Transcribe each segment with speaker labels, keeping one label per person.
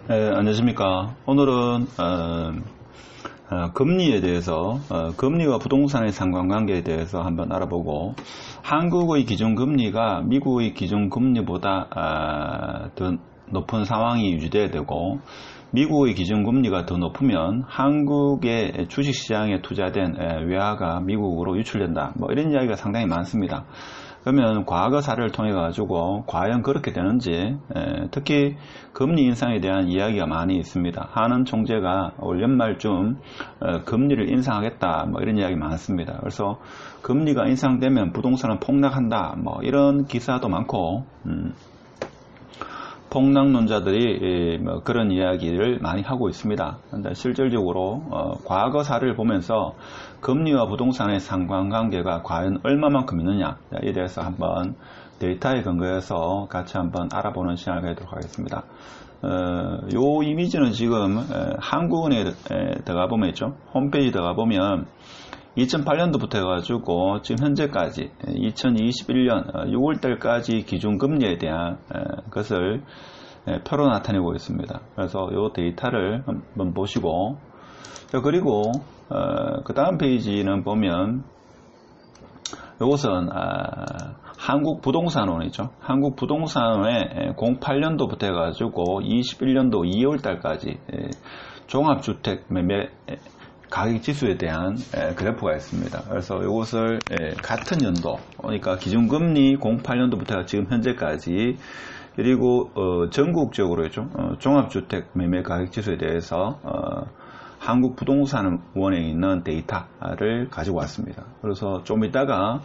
Speaker 1: 안녕하십니까. 오늘은 금리에 대해서 금리와 부동산의 상관관계에 대해서 한번 알아보고, 한국의 기준금리가 미국의 기준금리보다 더 높은 상황이 유지돼야 되고, 미국의 기준금리가 더 높으면 한국의 주식시장에 투자된 외화가 미국으로 유출된다, 뭐 이런 이야기가 상당히 많습니다. 그러면 과거 사례를 통해 가지고 과연 그렇게 되는지, 특히 금리 인상에 대한 이야기가 많이 있습니다. 하는 총재가 올 연말쯤 금리를 인상하겠다, 뭐 이런 이야기 많습니다. 그래서 금리가 인상되면 부동산은 폭락한다, 뭐 이런 기사도 많고, 폭락론자들이 뭐 그런 이야기를 많이 하고 있습니다. 근데 실질적으로 과거 사례를 보면서 금리와 부동산의 상관관계가 과연 얼마만큼 있느냐에 대해서 한번 데이터에 근거해서 같이 한번 알아보는 시간을 갖도록 하겠습니다. 요 이미지는 지금 한국은행에 들어가 보면 있죠. 홈페이지 들어가 보면 2008년도부터 해가지고 지금 현재까지 2021년 6월달까지 기준금리에 대한 것을 표로 나타내고 있습니다. 그래서 이 데이터를 한번 보시고, 그리고 그 다음 페이지는 보면 이것은 한국부동산원이죠. 한국부동산원의 08년도부터 해가지고 21년도 2월달까지 종합주택 매매 가격지수에 대한 그래프가 있습니다. 그래서 이것을 같은 연도, 그러니까 기준금리 08년도부터 지금 현재까지, 그리고 전국적으로 종합주택 매매 가격지수에 대해서 한국부동산원에 있는 데이터를 가지고 왔습니다. 그래서 좀 이따가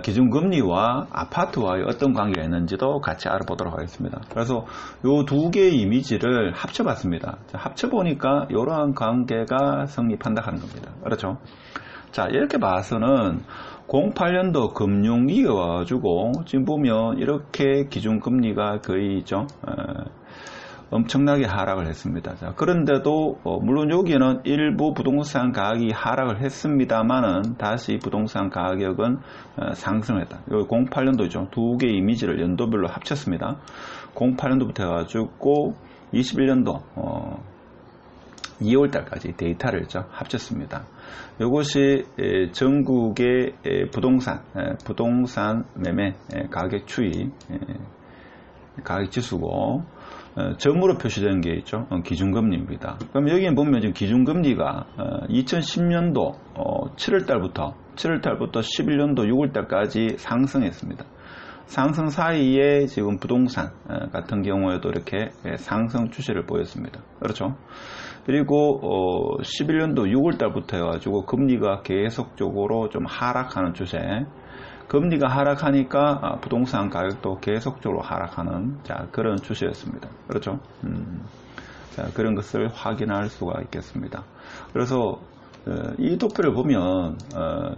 Speaker 1: 기준금리와 아파트와의 어떤 관계가 있는지도 같이 알아보도록 하겠습니다. 그래서 이 두 개의 이미지를 합쳐봤습니다. 합쳐보니까 이러한 관계가 성립한다 하는 겁니다. 그렇죠? 자, 이렇게 봐서는 08년도 금융위기가 와가지고 지금 보면 이렇게 기준금리가 거의 엄청나게 하락을 했습니다. 자, 그런데도 물론 여기에는 일부 부동산 가격이 하락을 했습니다만은 다시 부동산 가격은 상승했다. 여기 08년도죠. 두 개의 이미지를 연도별로 합쳤습니다. 08년도부터 해가지고 21년도 2월달까지 데이터를 합쳤습니다. 이것이 전국의 부동산 매매 가격 추이 가격 지수고, 점으로 표시된 게 있죠. 기준금리입니다. 그럼 여기에 보면 지금 기준금리가 2010년도 7월달부터 11년도 6월달까지 상승했습니다. 상승 사이에 지금 부동산 같은 경우에도 이렇게 상승 추세를 보였습니다. 그렇죠? 그리고 11년도 6월달부터 해가지고 금리가 계속적으로 좀 하락하는 추세, 금리가 하락하니까 부동산 가격도 계속적으로 하락하는 그런 추세였습니다. 그렇죠? 자, 그런 것을 확인할 수가 있겠습니다. 그래서 이 도표를 보면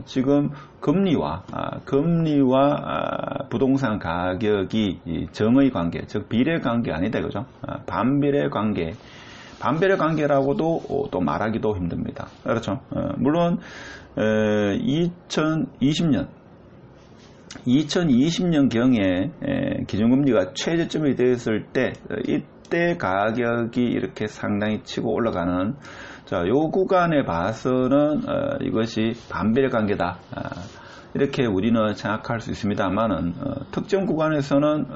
Speaker 1: 지금 금리와 부동산 가격이 정의 관계, 즉 비례 관계 아니다, 그죠? 반비례 관계라고도 또 말하기도 힘듭니다. 그렇죠? 물론 2020년경에 기준금리가 최저점이 되었을 때, 이때 가격이 이렇게 상당히 치고 올라가는, 요 구간에 봐서는 이것이 반비례 관계다, 이렇게 우리는 생각할 수 있습니다만은, 특정 구간에서는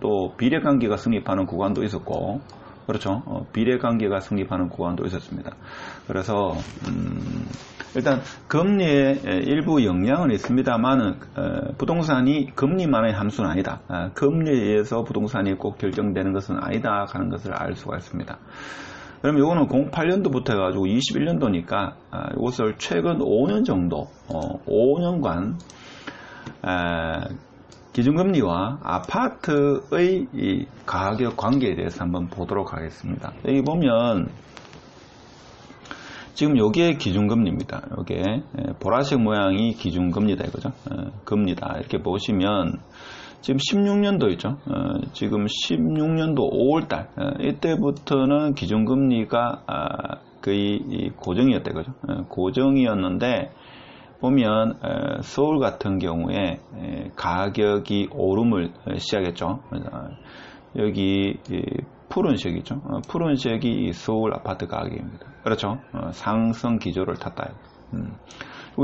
Speaker 1: 또 비례 관계가 성립하는 구간도 있었고, 그렇죠? 비례 관계가 성립하는 구간도 있었습니다. 그래서 일단 금리에 일부 영향은 있습니다만은 부동산이 금리만의 함수는 아니다. 금리에 의해서 부동산이 꼭 결정되는 것은 아니다 하는 것을 알 수가 있습니다. 그럼 이거는 08년도부터 해가지고 21년도니까 이것을 최근 5년 정도, 5년간 기준금리와 아파트의 이 가격 관계에 대해서 한번 보도록 하겠습니다. 여기 보면 지금 여기에 기준금리입니다. 요게 보라색 모양이 기준금리다 이거죠. 금리다. 이렇게 보시면 지금 16년도 있죠. 지금 16년도 5월달 이때부터는 기준금리가 거의 고정이었다 이거죠. 고정이었는데 보면 서울 같은 경우에 가격이 오름을 시작했죠. 여기 푸른색이죠. 푸른색이 서울 아파트 가격입니다. 그렇죠. 상승 기조를 탔다.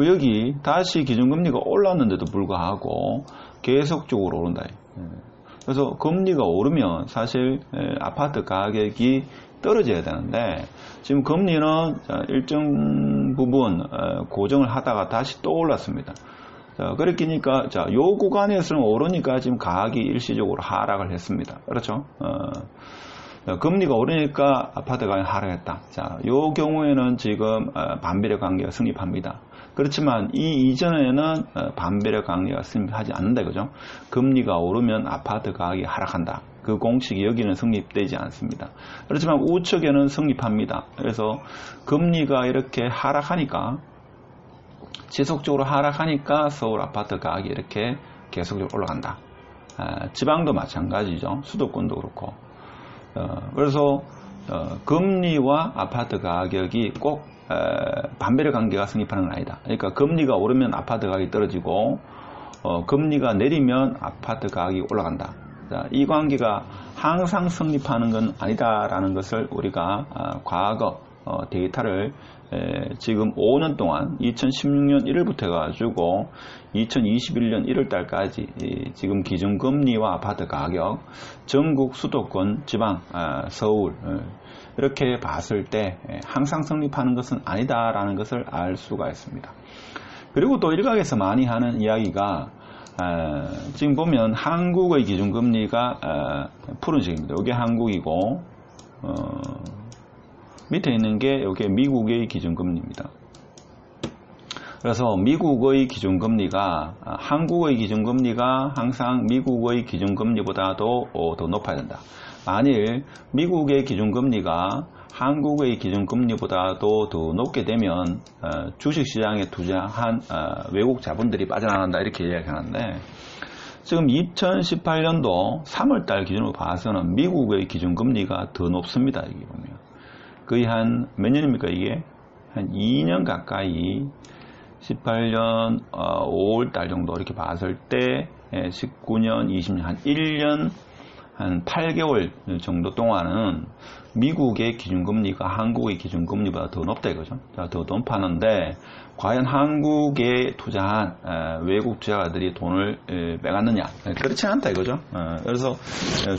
Speaker 1: 여기 다시 기준금리가 올랐는데도 불구하고 계속적으로 오른다. 그래서 금리가 오르면 사실 아파트 가격이 떨어져야 되는데 지금 금리는 일정 부분 고정을 하다가 다시 또 올랐습니다. 자, 그렇기니까 요 구간에서는 오르니까 지금 가격이 일시적으로 하락을 했습니다. 그렇죠? 금리가 오르니까 아파트 가격이 하락했다. 자, 요 경우에는 지금 반비례 관계가 성립합니다. 그렇지만 이 이전에는 반비례 관계가 성립하지 않는다. 그죠? 금리가 오르면 아파트 가격이 하락한다. 그 공식이 여기는 성립되지 않습니다. 그렇지만 우측에는 성립합니다. 그래서 금리가 이렇게 하락하니까 지속적으로 하락하니까 서울 아파트 가격이 이렇게 계속적으로 올라간다. 지방도 마찬가지죠. 수도권도 그렇고. 그래서 금리와 아파트 가격이 꼭 반비례 관계가 성립하는 건 아니다. 그러니까 금리가 오르면 아파트 가격이 떨어지고 금리가 내리면 아파트 가격이 올라간다. 자, 이 관계가 항상 성립하는 건 아니다라는 것을 우리가 과거 데이터를 지금 5년 동안 2016년 1월부터 해가지고 2021년 1월달까지 지금 기준금리와 아파트 가격 전국 수도권 지방 서울 이렇게 봤을 때 항상 성립하는 것은 아니다라는 것을 알 수가 있습니다. 그리고 또 일각에서 많이 하는 이야기가 지금 보면 한국의 기준금리가 푸른색입니다. 이게 한국이고 밑에 있는 게 이게 미국의 기준금리입니다. 그래서 미국의 기준금리가 한국의 기준금리가 항상 미국의 기준금리보다도 더 높아야 된다. 만일 미국의 기준금리가 한국의 기준금리보다도 더 높게 되면 주식시장에 투자한 외국 자본들이 빠져나간다 이렇게 이야기하는데 지금 2018년도 3월달 기준으로 봐서는 미국의 기준금리가 더 높습니다. 여기 보면 거의 한 몇 년입니까 이게? 한 2년 가까이 18년 5월달 정도 이렇게 봤을 때 19년 20년 한 1년 한 8개월 정도 동안은 미국의 기준금리가 한국의 기준금리보다 더 높다 이거죠. 더 높았는데 과연 한국에 투자한 외국 투자가들이 돈을 빼갔느냐? 그렇지 않다 이거죠. 그래서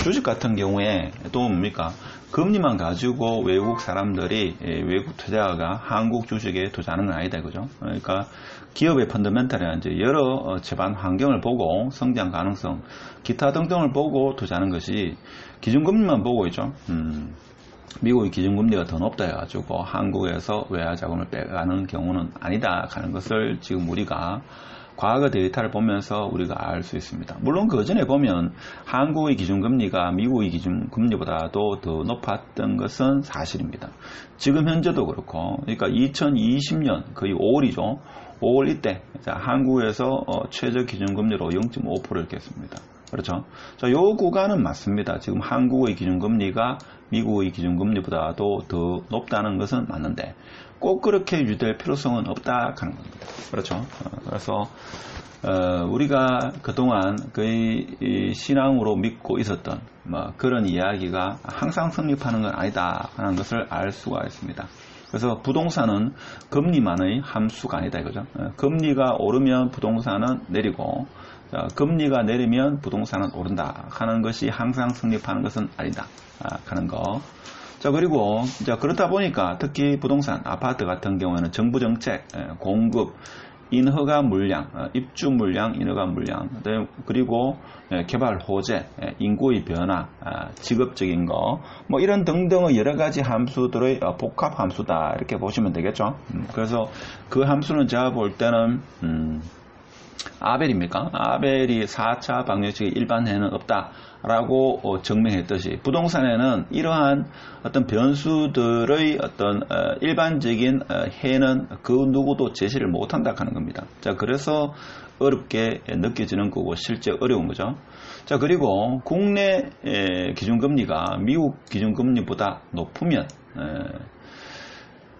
Speaker 1: 주식 같은 경우에 또 뭡니까? 금리만 가지고 외국 사람들이 외국 투자가 한국 주식에 투자하는 건 아니다 이거죠. 그러니까 기업의 펀더멘탈이나 이제 여러 집안 환경을 보고 성장 가능성, 기타 등등을 보고 투자하는 것이 기준금리만 보고 있죠. 미국의 기준금리가 더 높다 해가지고 한국에서 외화 자금을 빼가는 경우는 아니다 하는 것을 지금 우리가 과거 데이터를 보면서 우리가 알 수 있습니다. 물론 그 전에 보면 한국의 기준금리가 미국의 기준금리보다도 더 높았던 것은 사실입니다. 지금 현재도 그렇고, 그러니까 2020년 거의 5월이죠. 5월 이때 한국에서 최저 기준금리로 0.5%를 깼습니다. 그렇죠. 자, 요 구간은 맞습니다. 지금 한국의 기준금리가 미국의 기준금리보다도 더 높다는 것은 맞는데 꼭 그렇게 유지될 필요성은 없다 하는 겁니다. 그렇죠. 그래서 우리가 그동안 거의 신앙으로 믿고 있었던 그런 이야기가 항상 성립하는 건 아니다 하는 것을 알 수가 있습니다. 그래서 부동산은 금리만의 함수가 아니다 이거죠. 금리가 오르면 부동산은 내리고 금리가 내리면 부동산은 오른다 하는 것이 항상 성립하는 것은 아니다 하는 거. 자, 그리고 이제 그렇다 보니까 특히 부동산, 아파트 같은 경우에는 정부 정책, 공급, 인허가 물량, 입주 물량, 인허가 물량, 그리고 개발 호재, 인구의 변화, 직업적인 거, 이런 등등의 여러 가지 함수들의 복합 함수다 이렇게 보시면 되겠죠. 그래서 그 함수는 제가 볼 때는 아벨입니까? 아벨이 4차 방정식의 일반해는 없다라고 증명했듯이 부동산에는 이러한 어떤 변수들의 어떤 일반적인 해는 그 누구도 제시를 못한다 하는 겁니다. 자, 그래서 어렵게 느껴지는 거고 실제 어려운 거죠. 자, 그리고 국내 기준금리가 미국 기준금리보다 높으면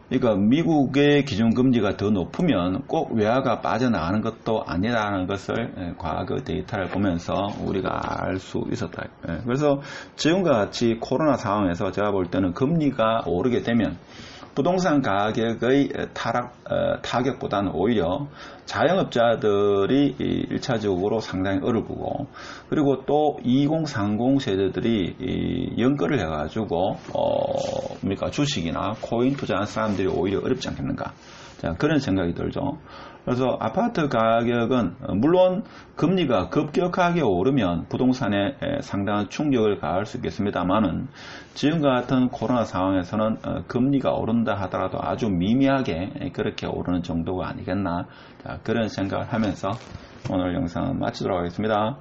Speaker 1: 그러니까 미국의 기준금리가 더 높으면 꼭 외화가 빠져나가는 것도 아니라는 것을 과거 데이터를 보면서 우리가 알 수 있었다. 그래서 지금과 같이 코로나 상황에서 제가 볼 때는 금리가 오르게 되면 부동산 가격의 타격보다는 오히려 자영업자들이 1차적으로 상당히 어렵고, 그리고 또 2030 세대들이 연끌을 해가지고 주식이나 코인 투자하는 사람들이 오히려 어렵지 않겠는가, 자, 그런 생각이 들죠. 그래서 아파트 가격은 물론 금리가 급격하게 오르면 부동산에 상당한 충격을 가할 수 있겠습니다만은, 지금과 같은 코로나 상황에서는 금리가 오른다 하더라도 아주 미미하게 그렇게 오르는 정도가 아니겠나, 자, 그런 생각을 하면서 오늘 영상은 마치도록 하겠습니다.